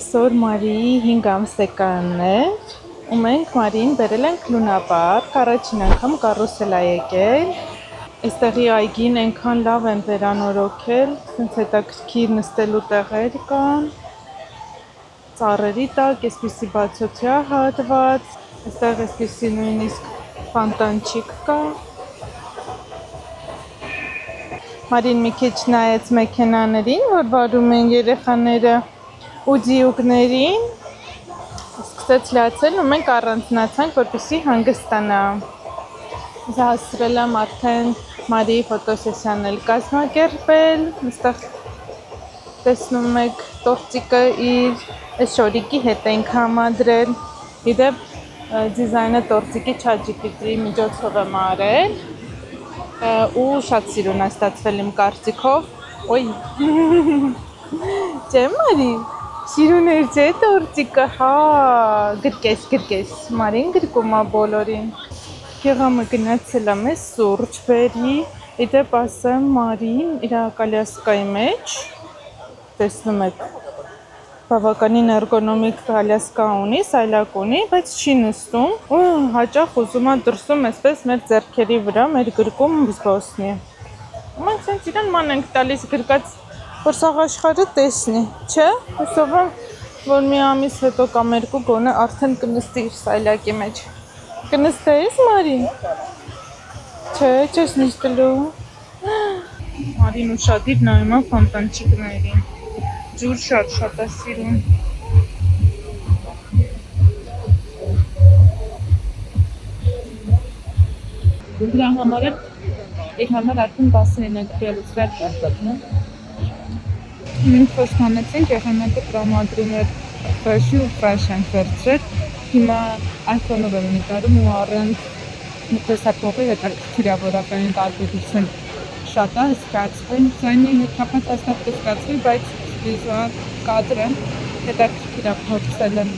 Այսօր Մարիի 5 ամսեկանն էր ու մենք Մարիին բերել ենք Լունապարկ, առաջին անգամ կարուսել է եկել։ Այստեղի այգին այնքան լավ են վերանորոգել, ցենց հետաքրքիր նստելու տեղեր կան, ծառերի տակ, այսպիսի բացօթյա հատված, այստեղ այսպիսի նույնիսկ ֆոնտանչիկ կա։ Մարին մի քիչ նայեց մեքենաներին, որ վարում են երեխաները ու ձիուկներին, սկսեց լացել ու մենք առանձնացանք, որպեսզի հանգստանա։ Հասցրել եմ արդեն Մարիի ֆոտոսեսիան էլ կազմակերպել, այստեղ տեսնում եք տորտիկը իր այս շորիկի հետ ենք համադրել, իդեպ դիզայնը տորտիկի ChatGPT-ի միջոցով եմ արել ու շատ սիրուն է ստացվել իմ կարծիքով, ոյ, չէ Մարի, սիրուն էր չէ տորտիկը, հա, գրկես, Մարին գրկում է բոլորին, Գեղամը գնացել է մեզ սուրճ բերի, իդեպ ասեմ Մարին իր կալյասկայի մեջ, տեսնում եք, բավականին էրգոնոմիկ կալյասկա ունի, սայլակ ունի, բայց չի նստում ու հաճախ ուզում է դրսում այսպես մեր ձեռքերի վրա, մեր գրկում զբոսնի։ Մենք ցենց իրան ման ենք տալիս գրկած, որ սաղ աշխարհը տեսնի, չէ՞։ Հուսով եմ, որ մի ամիս հետո կամ երկու գոնե արդեն կնստի իր սայլակի մեջ։ Կնստես Մարի։ Չէ, չես նստելու։ Մարին ուշադիր նայում է ֆոնտանչիկներին։ Ջուր շատ է սիրում։ Դրա համար իր համար արդեն 10-ին եք բերուցվել կարտակն։ Մենք խոստանեցինք եղանակը տրամադրում էր ֆրեշի ու ֆրեշ ենք վերցրել։ Հիմա iPhone-ով եմ նկարում ու առանց տեսափոխի հետաքրքրավորական տարբերություն շատ է ստացվում։ Ձայնի հետ կապած այստեղ կստացվի, բայց վիզուալ կադրը հետաքրքիր է փորձել եմ։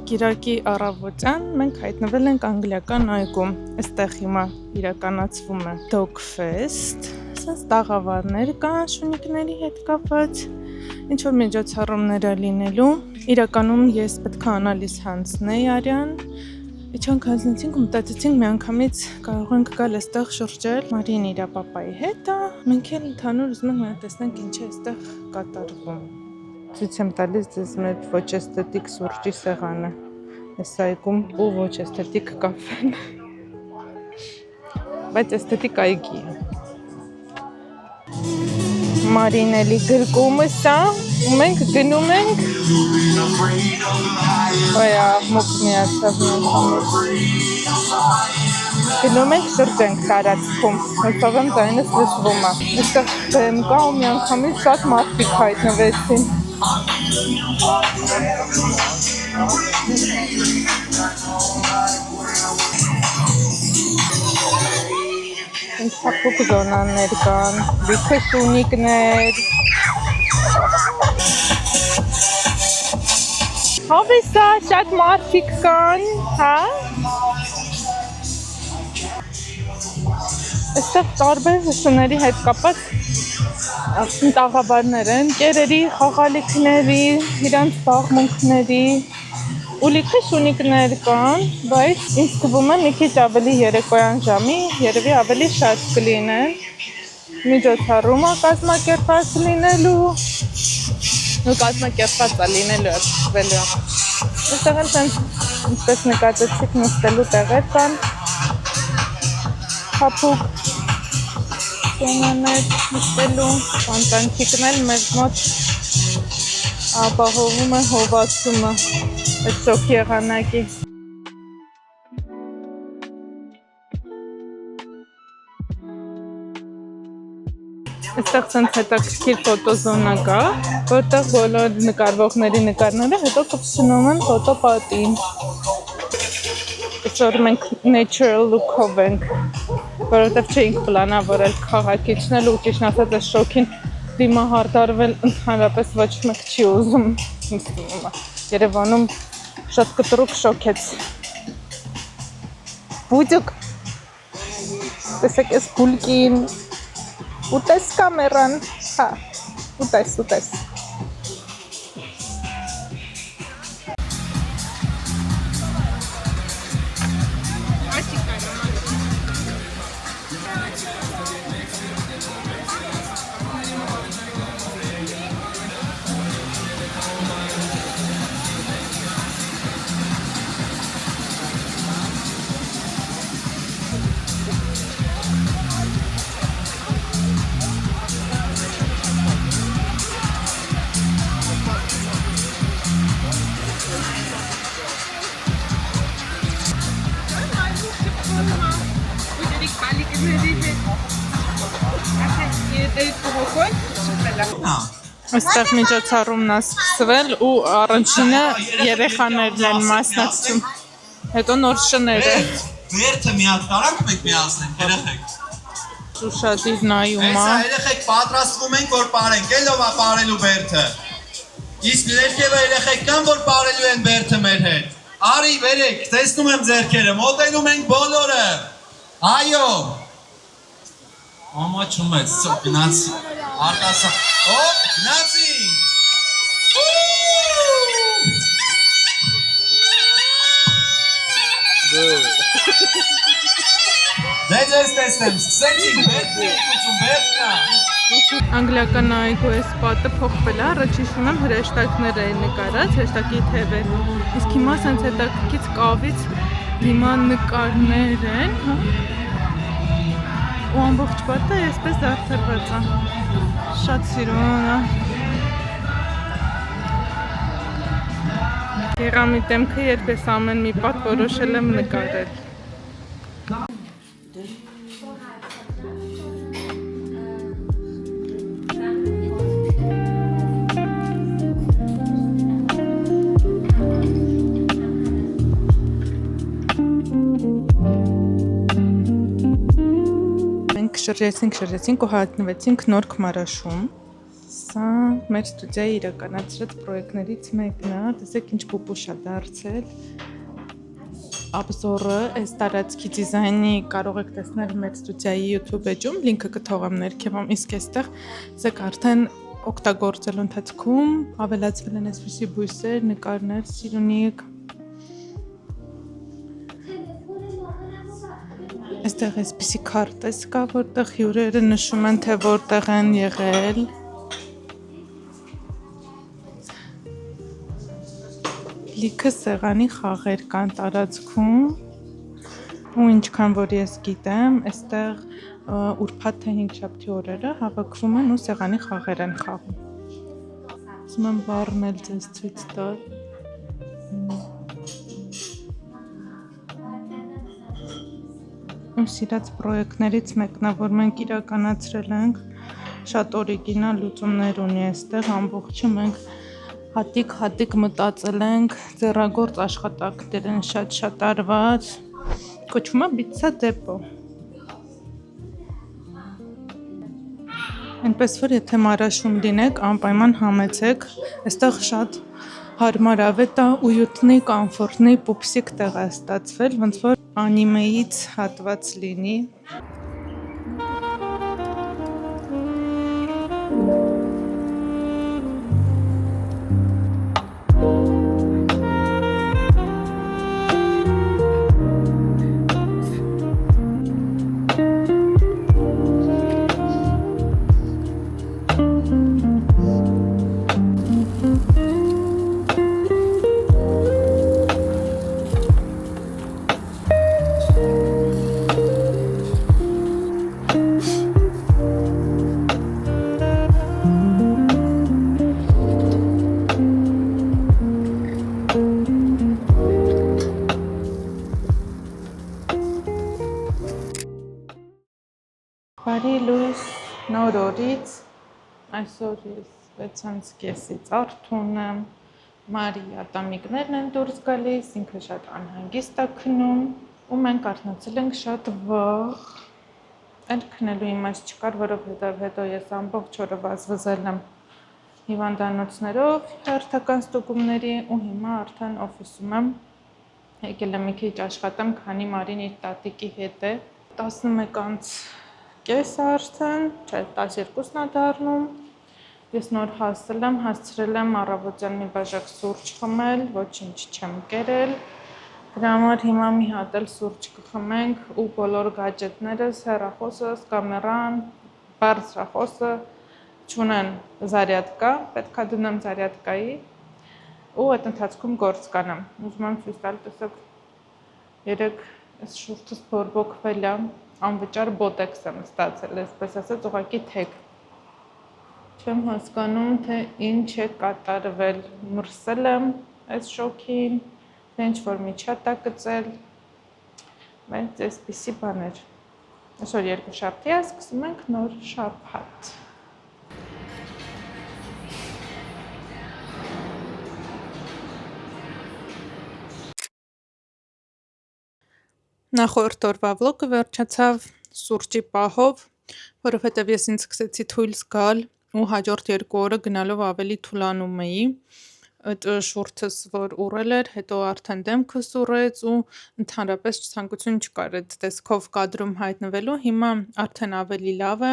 Կիրակի առավոտյան մենք հայտնվել ենք անգլիական այգում, այստեղ հիմա իրականացվում է Dogfest, ասես տաղավարներ կան շունիկների հետ կապված, ինչ-որ միջոցառումներ է լինելու, իրականում ես պետք է անալիզ հանձնեի արյան, իջանք հանձնեցինք ու մտածեցինք մի անգամից կարող ենք գալ այստեղ շրջել Մարին իր պապայի հետ, մենք էլ ընդհանուր ուզում ենք տեսնենք ինչ է այստեղ կատարվում։ Ցույց եմ տալիս ձեզ մեր ոչ էսթետիկ սուրճի սեղանը, այս այգում ու ոչ էսթետիկ կաֆեն, բայց էսթետիկ այգի է։ Մարին էլի գրկումը սա, ու մենք գնում ենք, ոյա, մուկ միացավ միանգամից, գնում ենք շրջենք տարածքում, հուսով եմ ձայնս լսվում է, այստեղ բեմ կա ու միանգամից շատ մարդիկ հայտնվեցին։ Ինչ փափուկ զոնաներ կան, լիքը շունիկներ։ Հով է սա, շատ մարդիկ կան, հա։ Այստեղ տարբեր շուների հետ կապած տաղավարներ են, կերերի, խաղալիքների, իրանց զբաղմունքների ու լիքը շունիկներ կան, բայց ինձ թվում է մի քիչ ավելի երեկոյան ժամի, երևի ավելի շատ կլինեն, միջոցառումը կազմակերպած լինելու ու կազմակերպած է լինելու աշվելու։ Այստեղ էլ տենց ինչպես նկատեցիք նստելու տեղեր կան, փափուկ Սոնաներ նստելու, ֆոնտանչիկն էլ մեզ մոտ ապահովում է հովացումը, այդ շոկ եղանակի։ Այստեղ ցենց հետաքրքիր ֆոտոզոնա կա, որտեղ բոլոր նկարվողների նկարները հետո կպցնում են ֆոտոպատին։ Այսօր մենք natural look-ով ենք, որովհետև չէինք պլանավորել քաղաքիչնել ու ճիշտ ասած այս շոքին դիմահարդարվել ընդհանրապես ոչ մեկ չի ուզում, ինձ թվում է, Երևանում շատ կտրուկ շոքեց։ Բուդուկ, տեսեք այս բուլկին, ուտես կամերան, հա, ուտես։ Այստեղ միջոցառումն է սկսվել ու առաջինը երեխաներն են մասնակցում, հետո նոր շները։ Բերդը մի հատ կարանք մենք միացնենք, երեխեք։ Շուշադիր նայում է։ Հեսա երեխեք պատրաստվում ենք, որ պարենք, ելով է պարելու բերդը։ Իսկ ներքևը երեխեք կան, որ պարելու են բերդը մեր հետ։ Արի, վերեք, տեսնում եմ ձերքերը, մոտենում ենք բոլորը։ Այո։ Ամաչում ես, գնացի, արտասա, գնացինք։ Դե ձեզ տեսնեմ, սկսեցինք, բերդնա։ Անգլիական այգու այս պատը փոխվել է, առաջ հիշում եմ հրեշտակներ էին նկարած, հրեշտակի թևեր, իսկ հիմա սենց հետաքրքից կավից հիմա նկարներ են, ու ամբողջ պատը այսպես զարդարված է, շատ սիրուն է։ Եղամի դեմքը երբես ամեն մի պատ որոշել եմ նկարել։ Շրջեցինք ու հայտնվեցինք Նոր Քմարաշում։ Սա մեր ստուդիայի իրականացրած պրոյեկտներից մեկն է, տեսեք ինչ պուպուշ է դարձել։ Աբզորը, այս տարածքի դիզայնի կարող եք տեսնել մեր ստուդիայի YouTube էջում, լինքը կթողեմ ներքևում, իսկ այստեղ տեսեք արդեն օգտագործելու ընթացքում ավելացվել են այսպիսի բույսեր, նկարներ, սիրունիկ։ Այստեղ այսպիսի քարտեզ կա, որտեղ հյուրերը նշում են, թե որտեղ են եղել։ Լիքը սեղանի խաղեր կան տարածքում, ու ինչքան որ ես գիտեմ, այստեղ ուրբաթ թե հինգշաբթի օրերը հավաքվում են ու սեղանի խաղեր են խաղում։ Ուզում եմ բառն էլ ձեզ ցույց տալ։ Ու սիրած պրոյեկտներից մեկն է, որ մենք իրականացրել ենք, շատ օրիգինալ լուծումներ ունի այստեղ, ամբողջը մենք հատիկ մտածել ենք, ձեռագործ աշխատանքներ են շատ արված, կոչվում է Pizza Depot։ Այնպես որ եթե Մարաշում լինեք, անպայման համեցեք, այստեղ շատ հարմարավետ է, ույուտնի, կոմֆորտնի, պուպսիկ տեղ է ստացվել, ոնց որ անիմեից հատված լինի։ Բարի լույս, նոր օրից, այսօր ես 6:30-ից արթուն եմ, Մարիա տամիկներն են դուրս գալիս, ինքը շատ անհանգիստ է քնում, ու մենք արթնացել ենք շատ վաղ, այլ քնելու իմաստ չկար, որովհետև հետո ես ամբողջ օրը վազվզել եմ հիվանդանոցներով, հերթական ստուգումների, ու հիմա արդեն օֆիսում եմ, եկել եմ մի քիչ աշխատեմ, քանի Մարին իր տատիկի հետ է, 11:30 արդեն, չէ, 12-ն է դառնում։ Ես նոր հասցրել եմ առավոտյան մի բաժակ սուրճ խմել, ոչինչ չեմ կերել։ Դրա համար հիմա մի հատ էլ սուրճ կխմենք ու բոլոր գadgetներս, հեռախոսս, կամերան, բարձրախոսը չունեն զարյատկա, պետք է դնեմ զարյատկայի ու այդ ընթացքում գործ կանեմ։ Ուզում եմ ցույց տալ, տեսեք, երեք այս շուրթս բորբոքվել է, անվճար բոտեքս եմ ստացել, այսպես ասած, ուղղակի թեք։ Չեմ հասկանում, թե ինչ է կատարվել, մրսել եմ այս շոքին, թե ինչ-որ միջատ է գծել, բայց այսպիսի բաներ։ Այսօր երկուշաբթի է, սկսում ենք նոր շաբաթ։ Նախորդ օրվա վլոգը վերջացավ սուրճի պահով, որովհետև ես ինձ սկսեցի թույլ զգալ ու հաջորդ 2 օրը գնալով ավելի թուլանում էի։ Այդ շուրթս, որ ուռել էր, հետո արդեն դեմքս ուռեց ու ընդհանրապես ցանկություն չկար այդ տեսքով կադրում հայտնվելու։ Հիմա արդեն ավելի լավ է։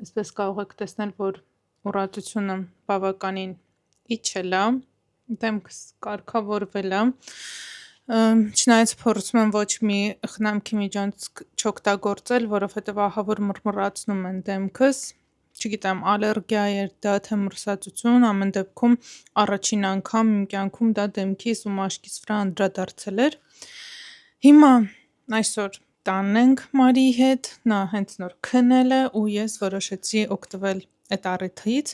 Այսպես կարող եք տեսնել, որ ուռածությունը բավականին իջել է, դեմքս կարգավորվել է։ Չնայած փորձում եմ ոչ մի խնամքի միջոց չօգտագործել, որովհետև ահա որ մռմռացնում են դեմքս, չգիտեմ, ալերգիա էր դա թե մրսածություն, ամեն դեպքում առաջին անգամ իմ կյանքում դա դեմքիս ու մաշկիս վրա անդրադարձել էր։ Հիմա այսօր տանն ենք Մարիի հետ, նա հենց նոր քնել է ու ես որոշեցի օգտվել այդ առիթից,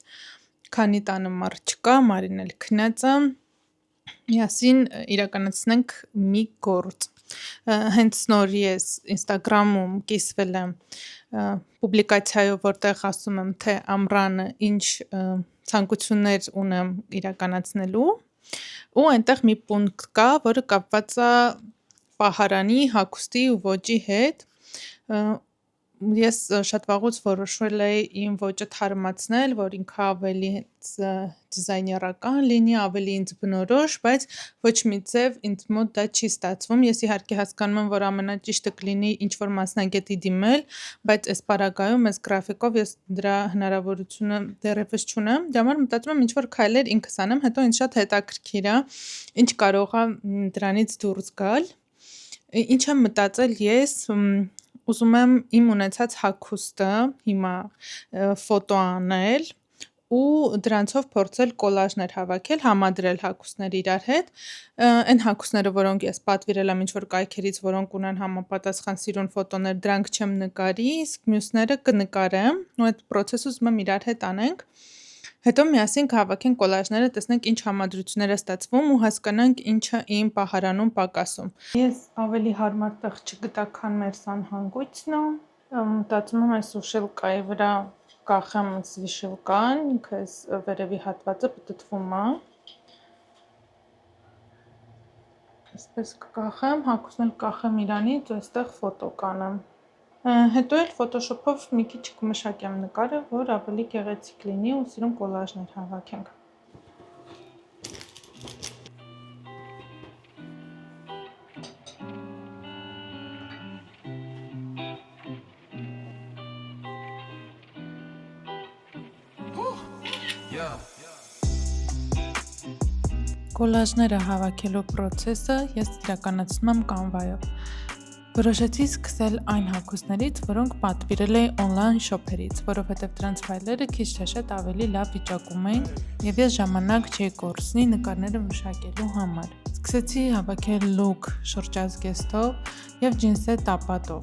քանի տանը մարդ չկա, Մարին էլ քնած է, միասին իրականացնենք մի գործ։ Հենց նոր ես Instagram-ում կիսվել եմ պուբլիկացիայով, որտեղ ասում եմ, թե ամռանը ինչ ցանկություններ ունեմ իրականացնելու, ու այնտեղ մի պունկտ կա, որը կապված է պահարանի, հագուստի ու ոճի հետ։ Ես շատ վաղուց որոշել էի իմ ոճը թարմացնել, որ ինքը ավելի դիզայներական լինի, ավելի ինձ բնորոշ, բայց ոչ մի ձև ինձ մոտ դա չի ստացվում։ Ես իհարկե հասկանում եմ, որ ամենաճիշտը կլինի ինչ-որ մասնագետի դիմել, բայց այս պարագայում, այս գրաֆիկով ես դրա հնարավորությունը դեռևս չունեմ։ Դրա համար մտածում եմ ինչ-որ քայլեր ինքս անեմ, հետո ինձ շատ հետաքրքիր է, ինչ կարող է դրանից դուրս գալ։ Ինչ եմ մտածել ես, ուզում եմ իմ ունեցած հագուստը հիմա ֆոտո անել ու դրանցով փորձել կոլաժներ հավաքել, համադրել հագուստներ իրար հետ։ Այն հագուստները, որոնք ես պատվիրել եմ ինչ-որ կայքերից, որոնք ունեն համապատասխան սիրուն ֆոտոներ, դրանք չեմ նկարի, իսկ մյուսները կնկարեմ ու այդ process-ը ուզում եմ իրար հետ անենք։ Հետո միասին կհավաքենք կոլաժները, տեսնենք ինչ համադրություններ է ստացվում ու հասկանանք ինչը իմ պահարանում պակասում։ Ես ավելի հարմար տեղ չգտա, քան մեր սանհանգույցն է, մտածում եմ այս ուշելկայի վրա կախեմ վիշելկան, ինքը այս վերևի հատվածը պտտվում է։ Այսպես կկախեմ, հագուստն էլ կախեմ իրանից ու այստեղ ֆոտո կանեմ։ Հետո էլ Photoshop-ով մի քիչ կմշակեմ նկարը, որ ավելի գեղեցիկ լինի ու սիրուն կոլաժներ հավաքենք։ Կոլաժները հավաքելու process-ը ես իրականացնում եմ Canva-ով։ Որոշեցի սկսել այն հագուստներից, որոնք պատվիրել էի on-line shop-երից, որովհետև դրանց ֆայլերը քիչ թե շատ ավելի լավ վիճակում էին և ես ժամանակ չէի կորցնի նկարները մշակելու համար։ Սկսեցի հավաքել լուք շրջազգեստով և ջինսե տապատով։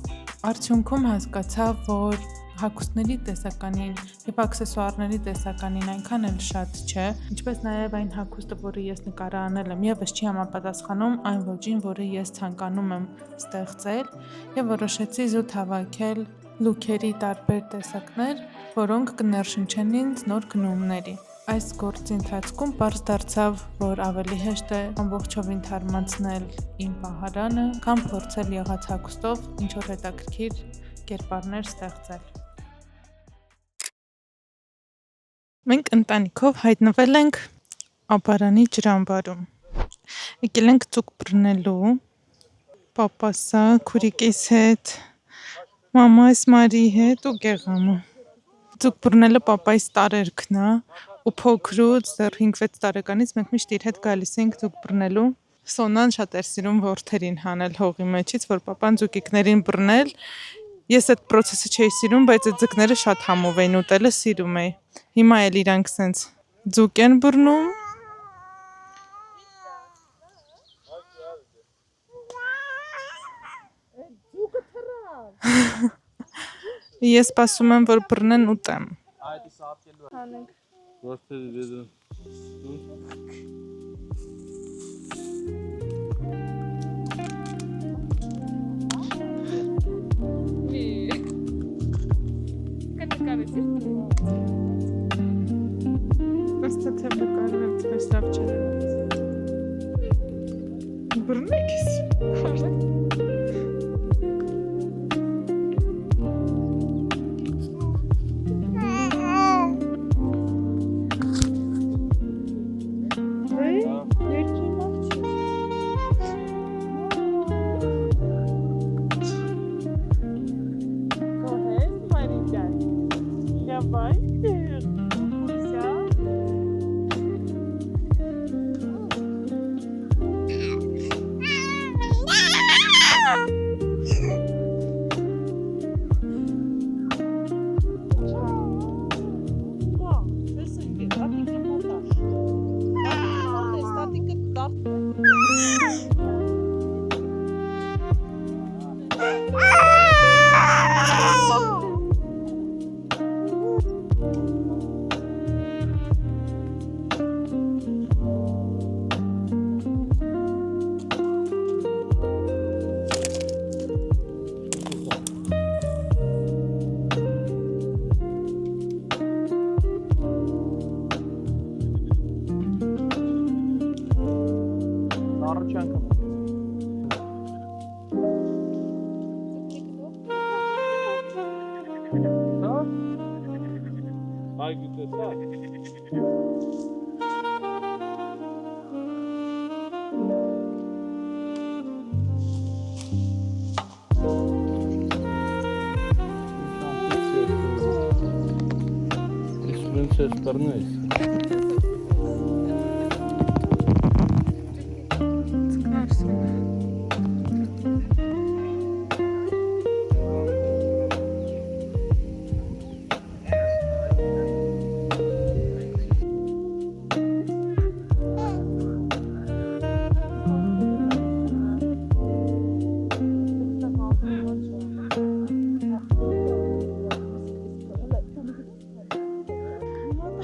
Արդյունքում հասկացա, որ հագուստների տեսականին և աքսեսուարների տեսականին այնքան էլ շատ չէ, ինչպես նաև այն հագուստը, որը ես նկարահանել եմ, ևս չի համապատասխանում այն ոճին, որը ես ցանկանում եմ ստեղծել, և որոշեցի զուտ հավաքել լուքերի տարբեր տեսակներ, որոնք կներշնչեն ինձ նոր գնումների։ Այս գործի ընթացքում պարզ դարձավ, որ ավելի հեշտ է ամբողջովին թարմացնել իմ պահարանը, քան փորձել եղած հագուստով ինչ-որ հետաքրքիր կերպարներ ստեղծել։ Մենք ընտանիքով հայտնվել ենք ապարանի ջրամբարում։ Եկել ենք ծուկ բռնելու, պապասը, քուրիկիս հետ, Մամա այս Մարիի հետ ու գեղամը։ Ձուկ բռնելը պապայիս տարերքն է ու փոքրուց դեռ 5-6 տարեկանից մենք միշտ իր հետ գալիս ենք ձուկ բռնելու։ Սոնան շատ էր սիրում ворթերին հանել հողի մեջից, որ պապան ձուկիկներին բռնել։ Ես այդ process-ը չէի սիրում, բայց այդ ձկները շատ համով էին ուտելը սիրում էի։ Հիմա էլ իրանք սենց ձուկ են բռնում։ Ես սպասում եմ, որ բռնեն ուտեմ։ Ըստ թե նկարում եմ ցույց լավ չէ։ Բռնեք ես։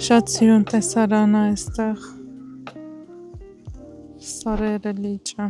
Շատ սիրուն տեսարան է այստեղ։ Սարերը լիճը։